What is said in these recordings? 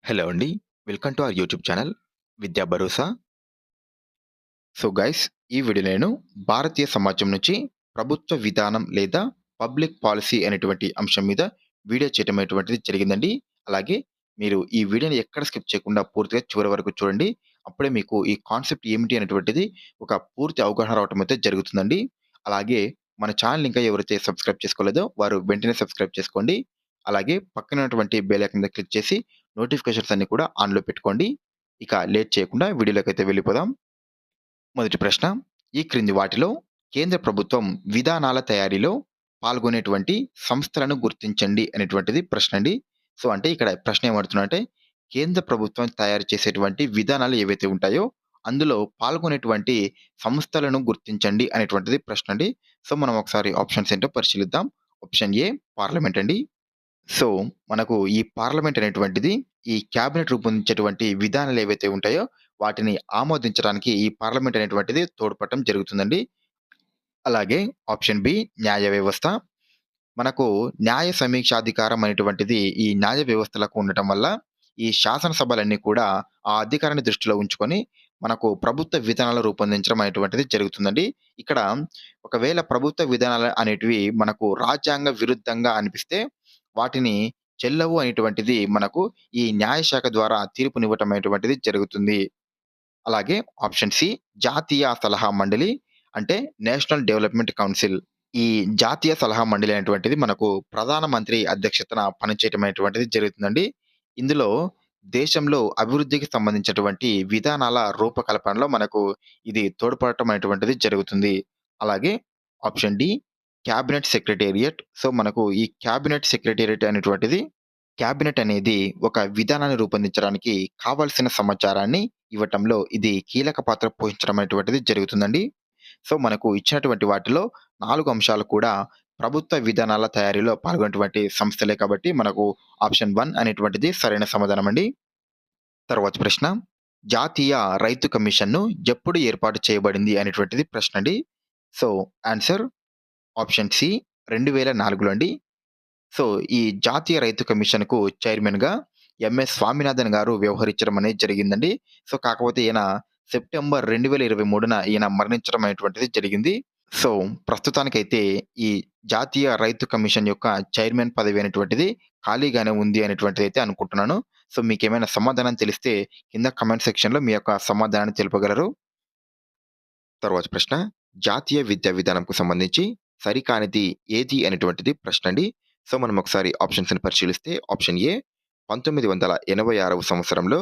Hello అండి. Welcome to our YouTube channel విద్యా భరోసా. So guys, ఈ వీడియో నేను భారతీయ సమాజం నుంచి ప్రభుత్వ విధానం లేదా పబ్లిక్ పాలసీ అనేటువంటి అంశం మీద వీడియో చేయటం అనేటువంటిది జరిగిందండి. అలాగే మీరు ఈ వీడియోని ఎక్కడ స్కిప్ చేయకుండా పూర్తిగా చివరి వరకు చూడండి. అప్పుడే మీకు ఈ కాన్సెప్ట్ ఏమిటి అనేటువంటిది ఒక పూర్తి అవగాహన రావటం అయితే జరుగుతుందండి. అలాగే మన ఛానల్ ఇంకా ఎవరైతే సబ్స్క్రైబ్ చేసుకోలేదో వారు వెంటనే సబ్స్క్రైబ్ చేసుకోండి. అలాగే పక్కన ఉన్నటువంటి బెల్ ఐకాన్ మీద క్లిక్ చేసి నోటిఫికేషన్స్ అన్ని కూడా ఆన్‌లో పెట్టుకోండి. ఇక లేట్ చేయకుండా వీడియోలోకైతే వెళ్ళిపోదాం. మొదటి ప్రశ్న. ఈ క్రింది వాటిలో కేంద్ర ప్రభుత్వం విధానాల తయారీలో పాల్గొనేటువంటి సంస్థలను గుర్తించండి అనేటువంటిది ప్రశ్న అండి. సో, అంటే ఇక్కడ ప్రశ్న ఏమడుగుతుందంటే, కేంద్ర ప్రభుత్వం తయారు చేసేటువంటి విధానాలు ఏవైతే ఉంటాయో, అందులో పాల్గొనేటువంటి సంస్థలను గుర్తించండి అనేటువంటిది ప్రశ్న అండి. సో, మనం ఒకసారి ఆప్షన్స్ ఏంటో పరిశీలిద్దాం. ఆప్షన్ ఏ పార్లమెంట్ అండి. సో, మనకు ఈ పార్లమెంట్ అనేటువంటిది ఈ క్యాబినెట్ రూపొందించేటువంటి విధానాలు ఏవైతే ఉంటాయో, వాటిని ఆమోదించడానికి ఈ పార్లమెంట్ అనేటువంటిది తోడ్పడటం జరుగుతుందండి. అలాగే ఆప్షన్ బి న్యాయ వ్యవస్థ. మనకు న్యాయ సమీక్షాధికారం అనేటువంటిది ఈ న్యాయ వ్యవస్థలకు ఉండటం వల్ల, ఈ శాసనసభలన్నీ కూడా ఆ అధికారాన్ని దృష్టిలో ఉంచుకొని, మనకు ప్రభుత్వ విధానాలు రూపొందించడం అనేటువంటిది జరుగుతుందండి. ఇక్కడ ఒకవేళ ప్రభుత్వ విధానాలు అనేటివి మనకు రాజ్యాంగ విరుద్ధంగా అనిపిస్తే, వాటిని చెల్లవు అనేటువంటిది మనకు ఈ న్యాయశాఖ ద్వారా తీర్పునివ్వటం అనేటువంటిది జరుగుతుంది. అలాగే ఆప్షన్ సి జాతీయ సలహా మండలి అంటే నేషనల్ డెవలప్‌మెంట్ కౌన్సిల్. ఈ జాతీయ సలహా మండలి అనేటువంటిది మనకు ప్రధానమంత్రి అధ్యక్షతన పనిచేయటం అనేటువంటిది జరుగుతుందండి. ఇందులో దేశంలో అభివృద్ధికి సంబంధించినటువంటి విధానాల రూపకల్పనలో మనకు ఇది తోడ్పడటం అనేటువంటిది జరుగుతుంది. అలాగే option D cabinet secretariat. So, మనకు ఈ క్యాబినెట్ సెక్రటేరియట్ అనేటువంటిది క్యాబినెట్ అనేది ఒక విధానాన్ని రూపొందించడానికి కావాల్సిన సమాచారాన్ని ఇవ్వటంలో ఇది కీలక పాత్ర పోషించడం అనేటువంటిది జరుగుతుందండి. సో, మనకు ఇచ్చినటువంటి వాటిలో 4 అంశాలు కూడా ప్రభుత్వ విధానాల తయారీలో పాల్గొనేటువంటి సంస్థలే కాబట్టి మనకు ఆప్షన్ 1 అనేటువంటిది సరైన సమాధానమండి. తరువాతి ప్రశ్న. జాతీయ రైతు కమిషన్‌ను ఎప్పుడు ఏర్పాటు చేయబడింది అనేటువంటిది ప్రశ్నండి. సో, ఆన్సర్ ఆప్షన్ సి 2004లో అండి. సో, ఈ జాతీయ రైతు కమిషన్‌కు చైర్మన్‌గా ఎంఎస్ స్వామినాథన్ గారు వ్యవహరించడం అనేది జరిగిందండి. సో, కాకపోతే ఈయన సెప్టెంబర్ 2023న ఈయన మరణించడం అనేటువంటిది జరిగింది. సో, ప్రస్తుతానికైతే ఈ జాతీయ రైతు కమిషన్ యొక్క చైర్మన్ పదవి అనేటువంటిది ఖాళీగానే ఉంది అనేటువంటిదైతే అనుకుంటున్నాను. సో, మీకేమైనా సమాధానం తెలిస్తే కింద కామెంట్ సెక్షన్‌లో మీ యొక్క సమాధానాన్ని తెలుపగలరు. తరువాతి ప్రశ్న. జాతీయ విద్యా విధానంకు సంబంధించి సరికానిది ఏది అనేటువంటిది ప్రశ్నండి. సో, మనం ఒకసారి ఆప్షన్స్‌ని పరిశీలిస్తే ఆప్షన్ ఏ 1986వ సంవత్సరంలో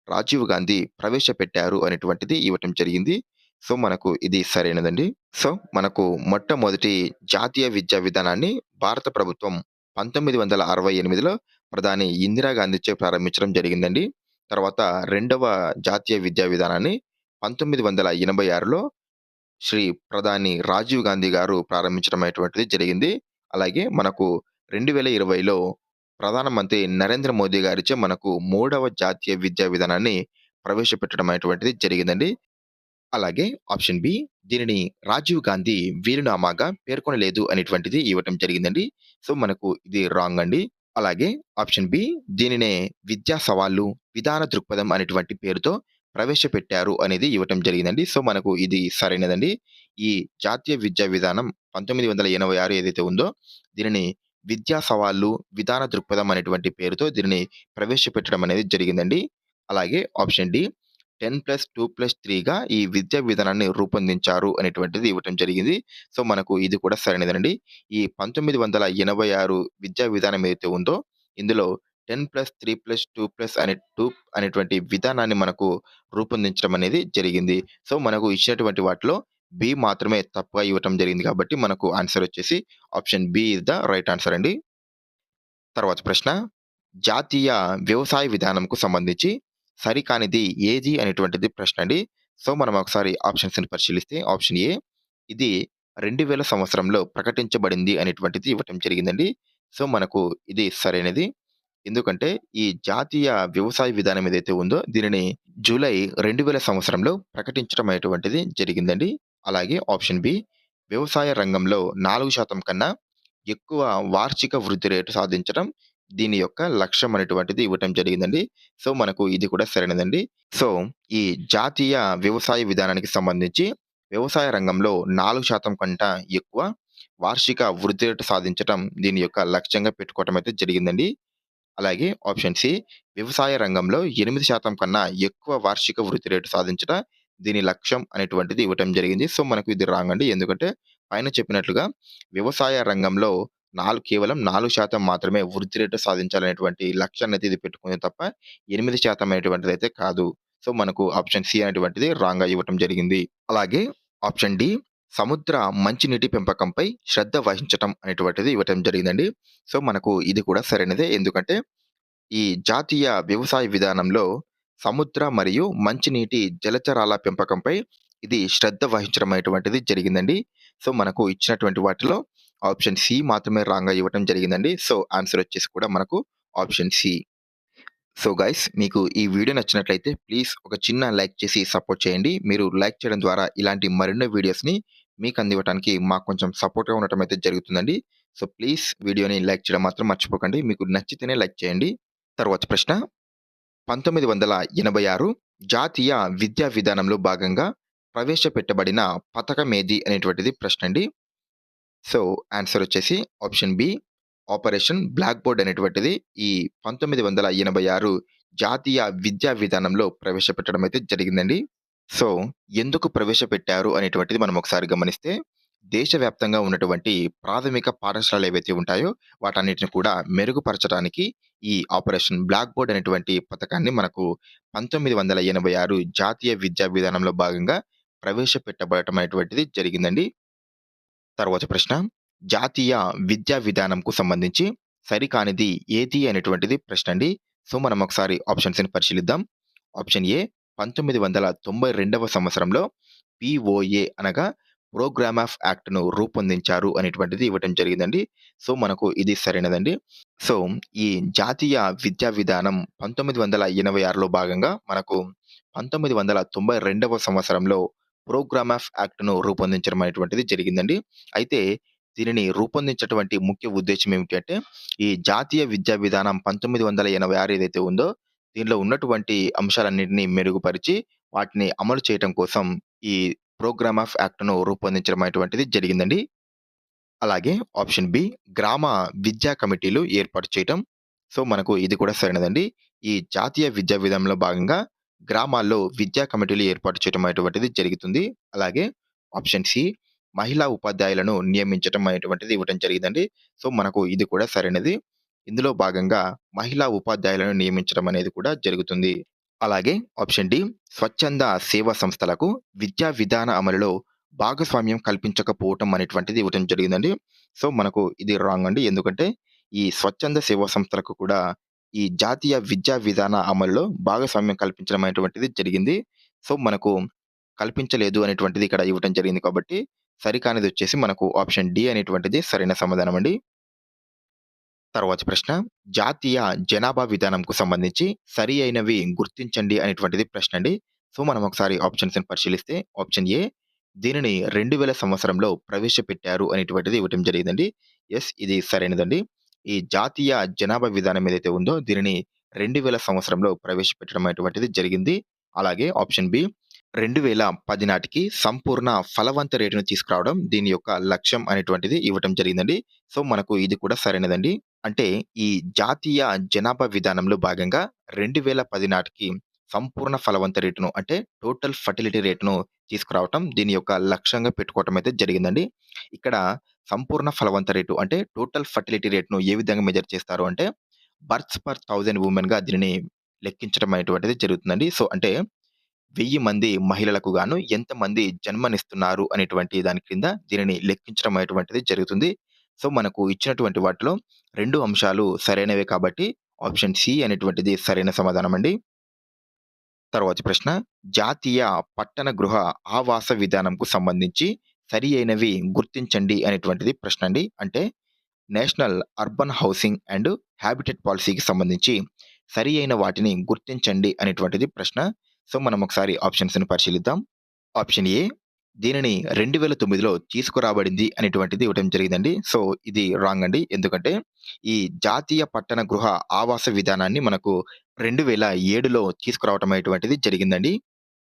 రాజీవ్ గాంధీ ప్రవేశపెట్టారు అనేటువంటిది ఇవ్వటం జరిగింది. సో, మనకు ఇది సరైనదండి. సో, మనకు మొట్టమొదటి జాతీయ విద్యా విధానాన్ని భారత ప్రభుత్వం 1968లో ప్రధాని ఇందిరాగాంధీచే ప్రారంభించడం జరిగిందండి. తర్వాత రెండవ జాతీయ విద్యా విధానాన్ని 1986లో శ్రీ ప్రధాని రాజీవ్ గాంధీ గారు ప్రారంభించడం అనేటువంటిది జరిగింది. అలాగే మనకు 2020లో ప్రధానమంత్రి నరేంద్ర మోదీ గారిచే మనకు మూడవ జాతీయ విద్యా విధానాన్ని ప్రవేశపెట్టడం అనేటువంటిది జరిగిందండి. అలాగే ఆప్షన్ బి దీనిని రాజీవ్ గాంధీ వీలునామాగా పేర్కొనలేదు అనేటువంటిది ఇవ్వటం జరిగిందండి. సో, మనకు ఇది రాంగ్ అండి. అలాగే ఆప్షన్ బి దీనినే విద్యా సవాళ్ళు, విధాన దృక్పథం అనేటువంటి పేరుతో ప్రవేశపెట్టారు అనేది ఇవ్వటం జరిగిందండి. సో, మనకు ఇది సరైనదండి. ఈ జాతీయ విద్యా విధానం 1986 ఏదైతే ఉందో దీనిని విద్యా సవాళ్ళు, విధాన దృక్పథం అనేటువంటి పేరుతో దీనిని ప్రవేశపెట్టడం అనేది జరిగిందండి. అలాగే ఆప్షన్ డి 10+2+3గా ఈ విద్యా విధానాన్ని రూపొందించారు అనేటువంటిది ఇవ్వటం జరిగింది. సో, మనకు ఇది కూడా సరైనదేనండి. ఈ 1986 విద్యా విధానం ఏదైతే ఉందో, ఇందులో 10+3+2+ అనే 2 అనేటువంటి విధానాన్ని మనకు రూపొందించడం అనేది జరిగింది. సో, మనకు ఇచ్చినటువంటి వాటిలో బి మాత్రమే తప్పుగా ఇవ్వటం జరిగింది కాబట్టి మనకు ఆన్సర్ వచ్చేసి option B is the right answer అండి. తర్వాత ప్రశ్న. జాతీయ వ్యవసాయ విధానంకు సంబంధించి సరికానిది ఏది అనేటువంటిది ప్రశ్న అండి. సో, మనం ఒకసారి ఆప్షన్స్‌ని పరిశీలిస్తే ఆప్షన్ ఏ ఇది 2000 సంవత్సరంలో ప్రకటించబడింది అనేటువంటిది ఇవ్వటం జరిగిందండి. సో, మనకు ఇది సరైనది. ఎందుకంటే ఈ జాతీయ వ్యవసాయ విధానం ఏదైతే ఉందో దీనిని జూలై 2000 సంవత్సరంలో ప్రకటించడం అనేటువంటిది జరిగిందండి. అలాగే ఆప్షన్ బి వ్యవసాయ రంగంలో 4% కన్నా ఎక్కువ వార్షిక వృద్ధి రేటు సాధించడం దీని యొక్క లక్ష్యం అనేటువంటిది ఇవ్వటం జరిగిందండి. సో, మనకు ఇది కూడా సరైనదండి. సో, ఈ జాతీయ వ్యవసాయ విధానానికి సంబంధించి వ్యవసాయ రంగంలో 4% కంటా ఎక్కువ వార్షిక వృద్ధి రేటు సాధించటం దీని యొక్క లక్ష్యంగా పెట్టుకోవటం అయితే జరిగిందండి. అలాగే ఆప్షన్ సి వ్యవసాయ రంగంలో 8% కన్నా ఎక్కువ వార్షిక వృద్ధి రేటు సాధించడం దీని లక్ష్యం అనేటువంటిది ఇవ్వటం జరిగింది. సో, మనకు ఇది రాంగ్ అండి. ఎందుకంటే పైన చెప్పినట్లుగా వ్యవసాయ రంగంలో కేవలం 4% మాత్రమే వృద్ధి రేటు సాధించాలనేటువంటి లక్ష్యాన్నయితే ఇది పెట్టుకుంది తప్ప 8% అనేటువంటిదైతే కాదు. సో, మనకు ఆప్షన్ సి అనేటువంటిది రాంగ్‌గా ఇవ్వటం జరిగింది. అలాగే ఆప్షన్ డి సముద్ర మంచినీటి పెంపకంపై శ్రద్ధ వహించటం అనేటువంటిది ఇవ్వటం జరిగిందండి. సో, మనకు ఇది కూడా సరైనదే. ఎందుకంటే ఈ జాతీయ వ్యవసాయ విధానంలో సముద్ర మరియు మంచినీటి జలచరాల పెంపకంపై ఇది శ్రద్ధ వహించడం అనేటువంటిది జరిగిందండి. సో, మనకు ఇచ్చినటువంటి వాటిలో ఆప్షన్ సి మాత్రమే రాంగ్‌గా ఇవ్వటం జరిగిందండి. సో, ఆన్సర్ వచ్చేసి కూడా మనకు ఆప్షన్ సి. సో గైస్ మీకు ఈ వీడియో నచ్చినట్లయితే ప్లీజ్ ఒక చిన్న లైక్ చేసి సపోర్ట్ చేయండి. మీరు లైక్ చేయడం ద్వారా ఇలాంటి మరెన్నో వీడియోస్‌ని మీకు అందివ్వటానికి మాకు కొంచెం సపోర్ట్‌గా ఉండటం అయితే జరుగుతుందండి. సో, ప్లీజ్ వీడియోని లైక్ చేయడం మాత్రం మర్చిపోకండి. మీకు నచ్చితేనే లైక్ చేయండి. తరువాతి ప్రశ్న 1986 జాతీయ విద్యా విధానంలో భాగంగా ప్రవేశపెట్టబడిన పథకమేది అనేటువంటిది ప్రశ్న అండి. సో, ఆన్సర్ వచ్చేసి option B operation black board అనేటువంటిది ఈ 1986 జాతీయ విద్యా విధానంలో ప్రవేశపెట్టడం అయితే జరిగిందండి. సో, ఎందుకు ప్రవేశపెట్టారు అనేటువంటిది మనం ఒకసారి గమనిస్తే, దేశవ్యాప్తంగా ఉన్నటువంటి ప్రాథమిక పాఠశాలలు ఏవైతే ఉంటాయో, వాటన్నిటిని కూడా మెరుగుపరచడానికి ఈ ఆపరేషన్ బ్లాక్ బోర్డ్ అనేటువంటి పథకాన్ని మనకు 1986 జాతీయ విద్యా విధానంలో భాగంగా ప్రవేశపెట్టబడటం అనేటువంటిది జరిగిందండి. తర్వాత ప్రశ్న, జాతీయ విద్యా విధానంకు సంబంధించి సరికానిది ఏది అనేటువంటిది ప్రశ్న అండి. సో, మనం ఒకసారి ఆప్షన్స్‌ని పరిశీలిద్దాం. ఆప్షన్ ఏ 1992వ సంవత్సరంలో పీఓఏ అనగా ప్రోగ్రామ్ ఆఫ్ యాక్ట్‌ను రూపొందించారు అనేటువంటిది ఇవ్వటం జరిగిందండి. సో, మనకు ఇది సరైనదండి. సో, ఈ జాతీయ విద్యా విధానం 1986లో భాగంగా మనకు 1992వ సంవత్సరంలో ప్రోగ్రామ్ ఆఫ్ యాక్ట్‌ను రూపొందించడం అనేటువంటిది జరిగిందండి. అయితే దీనిని రూపొందించేటువంటి ముఖ్య ఉద్దేశ్యం ఏమిటి అంటే, ఈ జాతీయ విద్యా విధానం 1986 ఏదైతే ఉందో, దీనిలో ఉన్నటువంటి అంశాలన్నిటిని మెరుగుపరిచి, వాటిని అమలు చేయటం కోసం ఈ ప్రోగ్రామ్ ఆఫ్ యాక్ట్‌ను రూపొందించడం అనేటువంటిది జరిగిందండి. అలాగే ఆప్షన్ బి గ్రామ విద్యా కమిటీలు ఏర్పాటు చేయటం. సో, మనకు ఇది కూడా సరైనదండి. ఈ జాతీయ విద్యా విధానంలో భాగంగా గ్రామాల్లో విద్యా కమిటీలు ఏర్పాటు చేయటం అనేటువంటిది జరుగుతుంది. అలాగే ఆప్షన్ సి మహిళా ఉపాధ్యాయులను నియమించటం అనేటువంటిది ఇవ్వటం జరిగిందండి. సో, మనకు ఇది కూడా సరైనది. ఇందులో భాగంగా మహిళా ఉపాధ్యాయులను నియమించడం అనేది కూడా జరుగుతుంది. అలాగే ఆప్షన్ డి స్వచ్ఛంద సేవా సంస్థలకు విద్యా విధాన అమలులో భాగస్వామ్యం కల్పించకపోవటం అనేటువంటిది ఇవ్వటం జరిగిందండి. సో, మనకు ఇది రాంగ్ అండి. ఎందుకంటే ఈ స్వచ్ఛంద సేవా సంస్థలకు కూడా ఈ జాతీయ విద్యా విధాన అమలులో భాగస్వామ్యం కల్పించడం అనేటువంటిది జరిగింది. సో, మనకు కల్పించలేదు అనేటువంటిది ఇక్కడ ఇవ్వటం జరిగింది కాబట్టి సరికానిదొచ్చేసి మనకు ఆప్షన్ డి అనేటువంటిది సరైన సమాధానం అండి. తర్వాతి ప్రశ్న, జాతీయ జనాభా విధానంకు సంబంధించి సరి అయినవి గుర్తించండి అనేటువంటిది ప్రశ్న అండి. సో, మనం ఒకసారి ఆప్షన్స్‌ని పరిశీలిస్తే ఆప్షన్ ఏ దీనిని 2000 సంవత్సరంలో ప్రవేశపెట్టారు అనేటువంటిది ఇవ్వటం జరిగిందండి. యెస్, ఇది సరైనదండి. ఈ జాతీయ జనాభా విధానం ఏదైతే ఉందో దీనిని 2000 సంవత్సరంలో ప్రవేశపెట్టడం అనేటువంటిది జరిగింది. అలాగే ఆప్షన్ బి 2010 నాటికి సంపూర్ణ ఫలవంత రేటును తీసుకురావడం దీని యొక్క లక్ష్యం అనేటువంటిది ఇవ్వటం జరిగిందండి. సో, మనకు ఇది కూడా సరైనదండి. అంటే ఈ జాతీయ జనాభా విధానంలో భాగంగా 2010 నాటికి సంపూర్ణ ఫలవంత రేటును అంటే టోటల్ ఫర్టిలిటీ రేట్‌ను తీసుకురావటం దీని యొక్క లక్ష్యంగా పెట్టుకోవటం అయితే జరిగిందండి. ఇక్కడ సంపూర్ణ ఫలవంత రేటు అంటే టోటల్ ఫర్టిలిటీ రేట్‌ను ఏ విధంగా మెజర్ చేస్తారు అంటే బర్త్స్ పర్ 1000 వుమెన్‌గా దీనిని లెక్కించడం అనేటువంటిది జరుగుతుందండి. సో, అంటే 1000 మంది మహిళలకు గాను ఎంతమంది జన్మనిస్తున్నారు అనేటువంటి దాని క్రింద దీనిని లెక్కించడం అనేటువంటిది జరుగుతుంది. సో, మనకు ఇచ్చినటువంటి వాటిలో 2 అంశాలు సరైనవే కాబట్టి ఆప్షన్ సి అనేటువంటిది సరైన సమాధానం అండి. తరువాతి ప్రశ్న, జాతీయ పట్టణ గృహ ఆవాస విధానంకు సంబంధించి సరి అయినవి గుర్తించండి అనేటువంటిది ప్రశ్న అండి. అంటే నేషనల్ అర్బన్ హౌసింగ్ అండ్ హాబిటేట్ పాలిసీకి సంబంధించి సరి అయిన వాటిని గుర్తించండి అనేటువంటిది ప్రశ్న. సో, మనం ఒకసారి ఆప్షన్స్‌ని పరిశీలిద్దాం. ఆప్షన్ ఏ దీనిని 2009లో తీసుకురాబడింది అనేటువంటిది ఇవ్వటం జరిగిందండి. సో, ఇది రాంగ్ అండి. ఎందుకంటే ఈ జాతీయ పట్టణ గృహ ఆవాస విధానాన్ని మనకు 2007లో తీసుకురావటం అనేటువంటిది జరిగిందండి.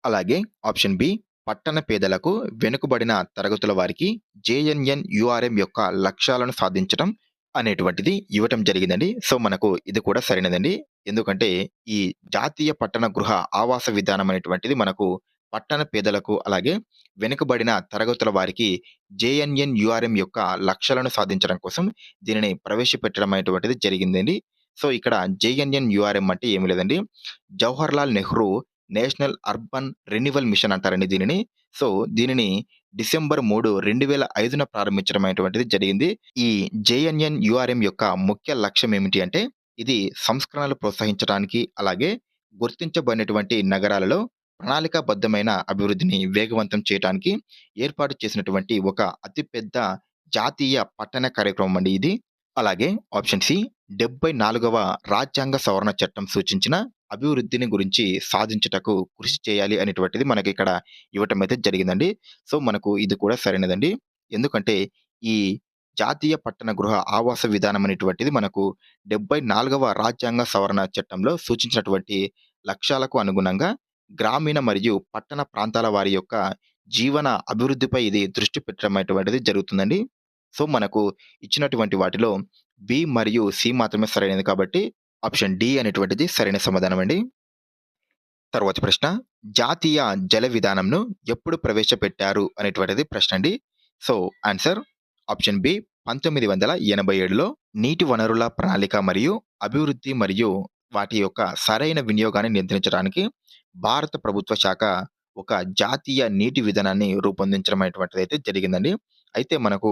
అలాగే ఆప్షన్ బి పట్టణ పేదలకు, వెనుకబడిన తరగతుల వారికి జేఎన్ఎన్‌యూఆర్‌ఎం యొక్క లక్ష్యాలను సాధించటం అనేటువంటిది ఇవ్వటం జరిగిందండి. సో, మనకు ఇది కూడా సరైనదండి. ఎందుకంటే ఈ జాతీయ పట్టణ గృహ ఆవాస విధానం అనేటువంటిది మనకు పట్టణ పేదలకు, అలాగే వెనుకబడిన తరగతుల వారికి జేఎన్ఎన్‌యూఆర్‌ఎం యొక్క లక్ష్యాలను సాధించడం కోసం దీనిని ప్రవేశపెట్టడం అనేటువంటిది జరిగిందండి. సో, ఇక్కడ జేఎన్ఎన్‌యూఆర్‌ఎం అంటే ఏమి లేదండి. Jawaharlal Nehru national urban renewal mission అంటారండి దీనిని. సో, దీనిని డిసెంబర్ 3, 2005న ప్రారంభించడం అనేటువంటిది జరిగింది. ఈ జేఎన్ఎన్‌యూఆర్‌ఎం యొక్క ముఖ్య లక్ష్యం ఏమిటి అంటే, ఇది సంస్కరణలు ప్రోత్సహించడానికి, అలాగే గుర్తించబడినటువంటి నగరాలలో ప్రణాళికాబద్ధమైన అభివృద్ధిని వేగవంతం చేయటానికి ఏర్పాటు చేసినటువంటి ఒక అతిపెద్ద జాతీయ పట్టణ కార్యక్రమం అండి ఇది. అలాగే ఆప్షన్ సి 74వ రాజ్యాంగ సవరణ చట్టం సూచించిన అభివృద్ధిని గురించి సాధించుటకు కృషి చేయాలి అనేటువంటిది మనకిక్కడ ఇవ్వటం అయితే జరిగిందండి. సో, మనకు ఇది కూడా సరైనదండి. ఎందుకంటే ఈ జాతీయ పట్టణ గృహ ఆవాస విధానం అనేటువంటిది మనకు 74వ రాజ్యాంగ సవరణ చట్టంలో సూచించినటువంటి లక్ష్యాలకు అనుగుణంగా గ్రామీణ మరియు పట్టణ ప్రాంతాల వారి యొక్క జీవన అభివృద్ధిపై ఇది దృష్టి పెట్టడం అనేటువంటిది జరుగుతుందండి. సో, మనకు ఇచ్చినటువంటి వాటిలో బి మరియు సి మాత్రమే సరైనది కాబట్టి ఆప్షన్ డి అనేటువంటిది సరైన సమాధానం అండి. తరువాతి ప్రశ్న జాతీయ జల విధానంను ఎప్పుడు ప్రవేశపెట్టారు అనేటువంటిది ప్రశ్న అండి. సో, ఆన్సర్ ఆప్షన్ బి 1987లో నీటి వనరుల ప్రణాళిక మరియు అభివృద్ధి మరియు వాటి యొక్క సరైన వినియోగాన్ని నిర్ధారించడానికి భారత ప్రభుత్వ శాఖ ఒక జాతీయ నీటి విధానాన్ని రూపొందించడం అనేటువంటిదైతే జరిగిందండి. అయితే మనకు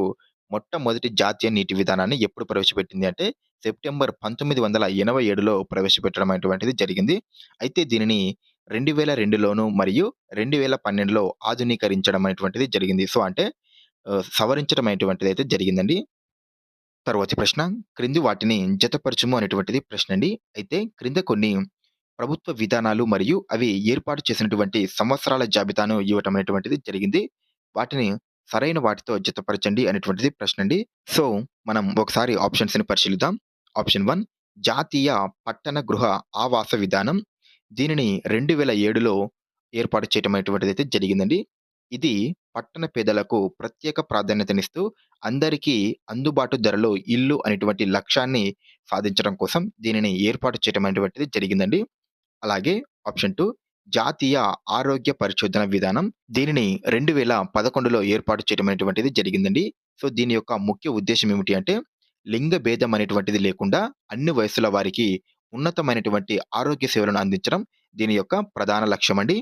మొట్టమొదటి జాతీయ నీటి విధానాన్ని ఎప్పుడు ప్రవేశపెట్టింది అంటే సెప్టెంబర్ 1987లో ప్రవేశపెట్టడం అనేటువంటిది జరిగింది. అయితే దీనిని 2002లోను మరియు 2012లో ఆధునీకరించడం అనేటువంటిది జరిగింది. సో, అంటే సవరించడం అనేటువంటిదైతే జరిగిందండి. తరువాతి ప్రశ్న క్రింది వాటిని జతపరచుము అనేటువంటిది ప్రశ్న అండి. అయితే క్రింద కొన్ని ప్రభుత్వ విధానాలు మరియు అవి ఏర్పాటు చేసినటువంటి సంవత్సరాల జాబితాను ఇవ్వటం అనేటువంటిది జరిగింది. వాటిని సరైన వాటితో జతపరచండి అనేటువంటిది ప్రశ్న అండి. సో, మనం ఒకసారి ఆప్షన్స్‌ని పరిశీలిద్దాం. ఆప్షన్ 1 జాతీయ పట్టణ గృహ ఆవాస విధానం. దీనిని 2007లో ఏర్పాటు చేయటం అనేటువంటిదైతే జరిగిందండి. ఇది పట్టణ పేదలకు ప్రత్యేక ప్రాధాన్యతనిస్తూ అందరికీ అందుబాటు ధరలో ఇల్లు అనేటువంటి లక్ష్యాన్ని సాధించడం కోసం దీనిని ఏర్పాటు చేయటం అనేటువంటిది జరిగిందండి. అలాగే ఆప్షన్ 2 జాతీయ ఆరోగ్య పరిశోధన విధానం. దీనిని 2011లో ఏర్పాటు చేయడం అనేటువంటిది జరిగిందండి. సో, దీని యొక్క ముఖ్య ఉద్దేశ్యం ఏమిటి అంటే, లింగ భేదం అనేటువంటిది లేకుండా అన్ని వయస్సుల వారికి ఉన్నతమైనటువంటి ఆరోగ్య సేవలను అందించడం దీని యొక్క ప్రధాన లక్ష్యమండి.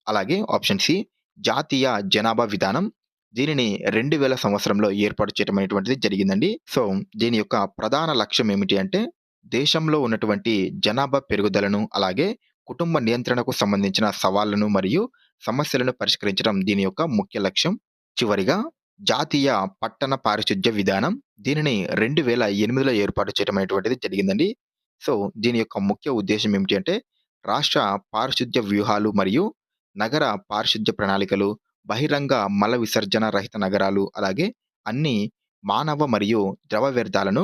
అలాగే ఆప్షన్ సి జాతీయ జనాభా విధానం. దీనిని 2000 సంవత్సరంలో ఏర్పాటు చేయడం అనేటువంటిది జరిగిందండి. సో, దీని యొక్క ప్రధాన లక్ష్యం ఏమిటి అంటే, దేశంలో ఉన్నటువంటి జనాభా పెరుగుదలను, అలాగే కుటుంబ నియంత్రణకు సంబంధించిన సవాళ్లను మరియు సమస్యలను పరిష్కరించడం దీని యొక్క ముఖ్య లక్ష్యం. చివరిగా జాతీయ పట్టణ పారిశుధ్య విధానం. దీనిని 2008లో ఏర్పాటు చేయడం అనేటువంటిది జరిగిందండి. సో, దీని యొక్క ముఖ్య ఉద్దేశ్యం ఏమిటి అంటే, రాష్ట్ర పారిశుధ్య వ్యూహాలు మరియు నగర పారిశుధ్య ప్రణాళికలు, బహిరంగ మల విసర్జన రహిత నగరాలు, అలాగే అన్ని మానవ మరియు ద్రవ వ్యర్థాలను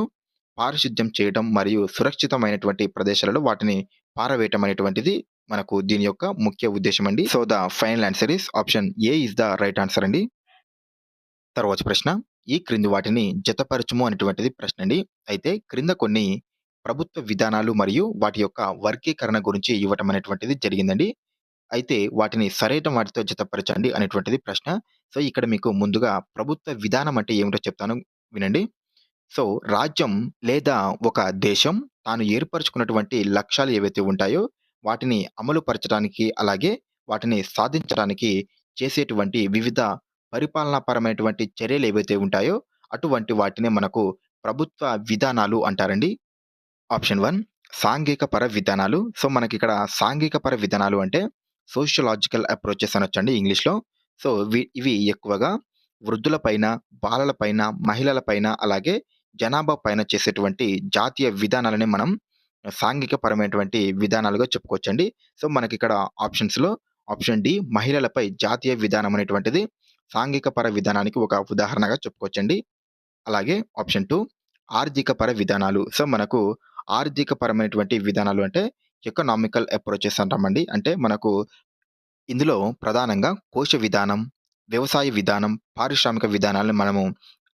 పారిశుధ్యం చేయటం మరియు సురక్షితమైనటువంటి ప్రదేశాలలో వాటిని పారవేయటం అనేటువంటిది మనకు దీని యొక్క ముఖ్య ఉద్దేశ్యం అండి. So, the final answer is option A is the right answer అండి. తరువాతి ప్రశ్న ఈ క్రింది వాటిని జతపరచుము అనేటువంటిది ప్రశ్న అండి. అయితే క్రింద కొన్ని ప్రభుత్వ విధానాలు మరియు వాటి యొక్క వర్గీకరణ గురించి ఇవ్వటం అనేటువంటిది జరిగిందండి. అయితే వాటిని సరైన వాటితో జతపరచండి అనేటువంటిది ప్రశ్న. సో, ఇక్కడ మీకు ముందుగా ప్రభుత్వ విధానం అంటే ఏమిటో చెప్తాను వినండి. సో, రాజ్యం లేదా ఒక దేశం తాను ఏర్పరచుకున్నటువంటి లక్ష్యాలు ఏవైతే ఉంటాయో వాటిని అమలు పరచడానికి, అలాగే వాటిని సాధించడానికి చేసేటువంటి వివిధ పరిపాలనాపరమైనటువంటి చర్యలు ఏవైతే ఉంటాయో అటువంటి వాటినే మనకు ప్రభుత్వ విధానాలు అంటారండి. ఆప్షన్ 1 సాంఘిక పర విధానాలు. సో, మనకిక్కడ సాంఘిక పర విధానాలు అంటే సోషియోలాజికల్ అప్రోచెస్ అనొచ్చండి ఇంగ్లీష్‌లో. సో, ఇవి ఎక్కువగా వృద్ధుల పైన, బాలల పైన, మహిళల పైన, అలాగే జనాభా పైన చేసేటువంటి జాతీయ విధానాలని మనం సాంఘిక పరమైనటువంటి విధానాలుగా చెప్పుకోవచ్చండి. సో, మనకిక్కడ ఆప్షన్స్‌లో ఆప్షన్ డి మహిళలపై జాతీయ విధానం అనేటువంటిది సాంఘికపర విధానానికి ఒక ఉదాహరణగా చెప్పుకోవచ్చండి. అలాగే ఆప్షన్ 2 ఆర్థికపర విధానాలు. సో, మనకు ఆర్థికపరమైనటువంటి విధానాలు అంటే ఎకనామికల్ అప్రోచెస్ అంటామండి. అంటే మనకు ఇందులో ప్రధానంగా కోశ విధానం, వ్యవసాయ విధానం, పారిశ్రామిక విధానాలను మనము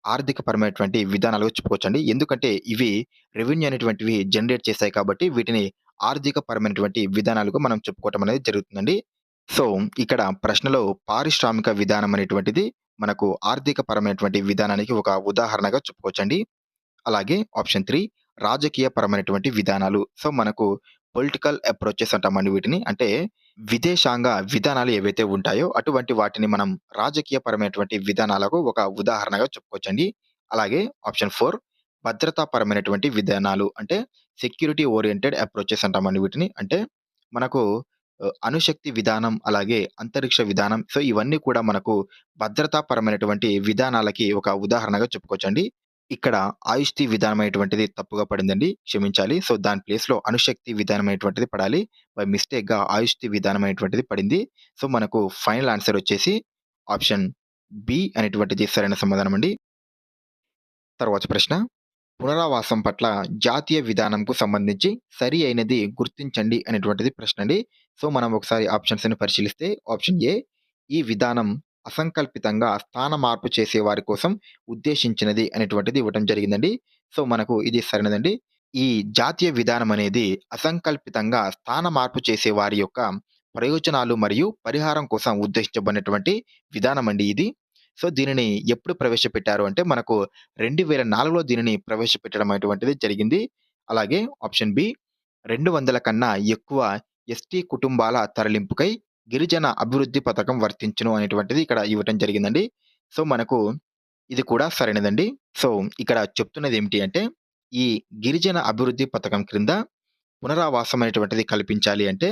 ఆర్థికపరమైనటువంటి విధానాలుగా చెప్పుకోవచ్చండి. ఎందుకంటే ఇవి రెవెన్యూ అనేటువంటివి జనరేట్ చేస్తాయి కాబట్టి వీటిని ఆర్థికపరమైనటువంటి విధానాలుగా మనం చెప్పుకోవటం అనేది జరుగుతుందండి. సో, ఇక్కడ ప్రశ్నలో పారిశ్రామిక విధానం అనేటువంటిది మనకు ఆర్థికపరమైనటువంటి విధానానికి ఒక ఉదాహరణగా చెప్పుకోవచ్చండి. అలాగే ఆప్షన్ 3 రాజకీయ పరమైనటువంటి విధానాలు. సో, మనకు పొలిటికల్ అప్రోచెస్ అంటామండి వీటిని. అంటే విదేశాంగ విధానాలు ఏవైతే ఉంటాయో అటువంటి వాటిని మనం రాజకీయ పరమైనటువంటి విధానాలకు ఒక ఉదాహరణగా చెప్పుకోవచ్చండి. అలాగే ఆప్షన్ 4 భద్రతా పరమైనటువంటి విధానాలు. అంటే సెక్యూరిటీ ఓరియెంటెడ్ అప్రోచెస్ అంటామండి వీటిని. అంటే మనకు అణుశక్తి విధానం, అలాగే అంతరిక్ష విధానం. సో, ఇవన్నీ కూడా మనకు భద్రతా పరమైనటువంటి విధానాలకి ఒక ఉదాహరణగా చెప్పుకోవచ్చండి. ఇక్కడ ఆయుష్‌తి విధానమైనటువంటిది తప్పుగా పడిందండి. క్షమించాలి. సో, దాని ప్లేస్‌లో అణుశక్తి విధానమైనటువంటిది పడాలి. బై మిస్టేక్‌గా ఆయుష్‌తి విధానమైనటువంటిది పడింది. సో, మనకు ఫైనల్ ఆన్సర్ వచ్చేసి ఆప్షన్ బి అనేటువంటిది సరైన సమాధానమండి. తర్వాత ప్రశ్న, పునరావాసం పట్ల జాతీయ విధానంకు సంబంధించి సరి అయినది గుర్తించండి అనేటువంటిది ప్రశ్నండి. సో, మనం ఒకసారి ఆప్షన్స్‌ని పరిశీలిస్తే ఆప్షన్ ఏ ఈ విధానం అసంకల్పితంగా స్థాన మార్పు చేసే వారి కోసం ఉద్దేశించినది అనేటువంటిది ఇవ్వటం జరిగిందండి. సో, మనకు ఇది సరైనదండి. ఈ జాతీయ విధానం అనేది అసంకల్పితంగా స్థాన మార్పు చేసే వారి యొక్క ప్రయోజనాలు మరియు పరిహారం కోసం ఉద్దేశించబడినటువంటి విధానమండి ఇది. సో, దీనిని ఎప్పుడు ప్రవేశపెట్టారు అంటే మనకు 2004లో దీనిని ప్రవేశపెట్టడం అనేటువంటిది జరిగింది. అలాగే ఆప్షన్ బి 200 కన్నా ఎక్కువ ఎస్టీ కుటుంబాల తరలింపుకై గిరిజన అభివృద్ధి పథకం వర్తించును అనేటువంటిది ఇక్కడ ఇవ్వటం జరిగిందండి. సో, మనకు ఇది కూడా సరైనదండి. సో, ఇక్కడ చెప్తున్నదేమిటి అంటే ఈ గిరిజన అభివృద్ధి పథకం క్రింద పునరావాసం అనేటువంటిది కల్పించాలి అంటే,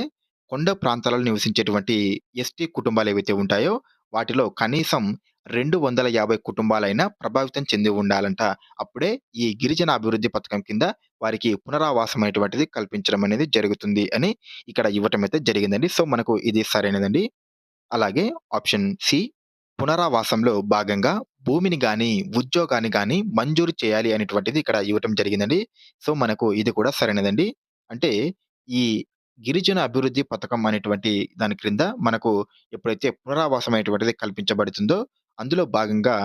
కొండ ప్రాంతాలలో నివసించేటువంటి ఎస్టీ కుటుంబాలేవైతే ఉంటాయో, వాటిలో కనీసం 250 కుటుంబాలైనా ప్రభావితం చెంది ఉండాలంట. అప్పుడే ఈ గిరిజన అభివృద్ధి పథకం కింద వారికి పునరావాసం అనేటువంటిది కల్పించడం అనేది జరుగుతుంది అని ఇక్కడ ఇవ్వటం అయితే జరిగిందండి. సో, మనకు ఇది సరైనదండి. అలాగే ఆప్షన్ సి పునరావాసంలో భాగంగా భూమిని గాని, ఉద్యోగాన్ని గాని మంజూరు చేయాలి అనేటువంటిది ఇక్కడ ఇవ్వటం జరిగిందండి. సో, మనకు ఇది కూడా సరైనదండి. అంటే ఈ గిరిజన అభివృద్ధి పథకం అనేటువంటి దాని క్రింద మనకు ఎప్పుడైతే పునరావాసం అనేటువంటిది కల్పించబడుతుందో, అందులో భాగంగా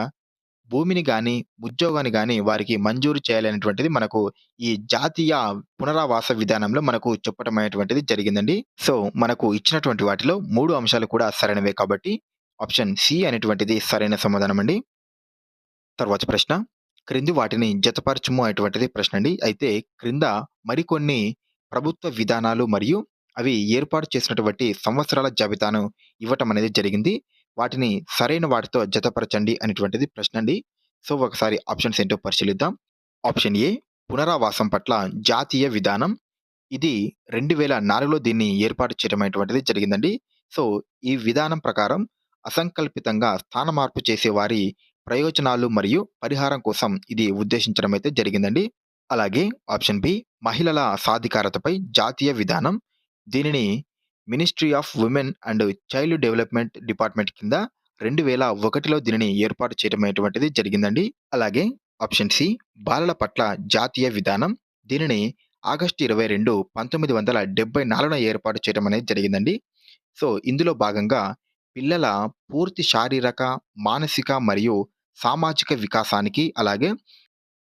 భూమిని గాని, ఉద్యోగాన్ని గాని వారికి మంజూరు చేయాలి అనేటువంటిది మనకు ఈ జాతీయ పునరావాస విధానంలో మనకు చెప్పటం అనేటువంటిది జరిగిందండి. సో, మనకు ఇచ్చినటువంటి వాటిలో 3 అంశాలు కూడా సరైనవే కాబట్టి ఆప్షన్ సి అనేటువంటిది సరైన సమాధానమండి. తర్వాత ప్రశ్న, క్రింది వాటిని జతపరచుము అనేటువంటిది ప్రశ్నండి. అయితే క్రింద మరికొన్ని ప్రభుత్వ విధానాలు మరియు అవి ఏర్పాటు చేసినటువంటి సంవత్సరాల జాబితాను ఇవ్వటం అనేది జరిగింది. వాటిని సరైన వాటితో జతపరచండి అనేటువంటిది ప్రశ్నండి. సో, ఒకసారి ఆప్షన్స్ ఏంటో పరిశీలిద్దాం. ఆప్షన్ ఏ పునరావాసం పట్ల జాతీయ విధానం. ఇది 2004లో దీన్ని ఏర్పాటు చేయడం అనేటువంటిది జరిగిందండి. సో, ఈ విధానం ప్రకారం అసంకల్పితంగా స్థాన మార్పు చేసే వారి ప్రయోజనాలు మరియు పరిహారం కోసం ఇది ఉద్దేశించడం అయితే జరిగిందండి. అలాగే ఆప్షన్ బి మహిళల సాధికారతపై జాతీయ విధానం. దీనిని ministry of women and child development department కింద 2001లో దీనిని ఏర్పాటు చేయడం అనేటువంటిది జరిగిందండి. అలాగే ఆప్షన్ సి బాలల పట్ల జాతీయ విధానం. దీనిని ఆగస్టు 22, 1974 ఏర్పాటు చేయడం అనేది జరిగిందండి. సో, ఇందులో భాగంగా పిల్లల పూర్తి శారీరక, మానసిక మరియు సామాజిక వికాసానికి, అలాగే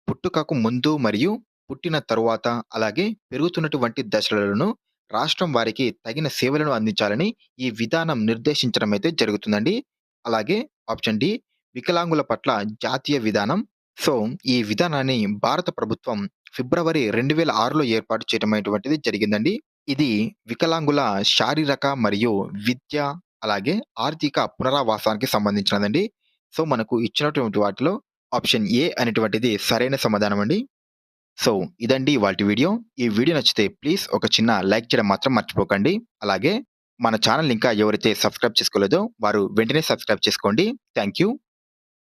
పుట్టుకకు ముందు మరియు పుట్టిన తరువాత, అలాగే పెరుగుతున్నటువంటి దశలను రాష్ట్రం వారికి తగిన సేవలను అందించాలని ఈ విధానం నిర్దేశించడం అయితే జరుగుతుందండి. అలాగే ఆప్షన్ డి వికలాంగుల పట్ల జాతీయ విధానం. సో, ఈ విధానాన్ని భారత ప్రభుత్వం ఫిబ్రవరి 2006లో ఏర్పాటు చేయడం అనేటువంటిది జరిగిందండి. ఇది వికలాంగుల శారీరక మరియు విద్య, అలాగే ఆర్థిక పునరావాసానికి సంబంధించినదండి. సో, మనకు ఇచ్చినటువంటి వాటిలో ఆప్షన్ ఏ అనేటువంటిది సరైన సమాధానం అండి. సో, ఇదండి ఇవాల్టి వీడియో. ఈ వీడియో నచ్చితే ప్లీజ్ ఒక చిన్న లైక్ చేయడం మాత్రం మర్చిపోకండి. అలాగే మన ఛానెల్‌ని ఇంకా ఎవరైతే సబ్స్క్రైబ్ చేసుకోలేదో వారు వెంటనే సబ్స్క్రైబ్ చేసుకోండి. Thank you.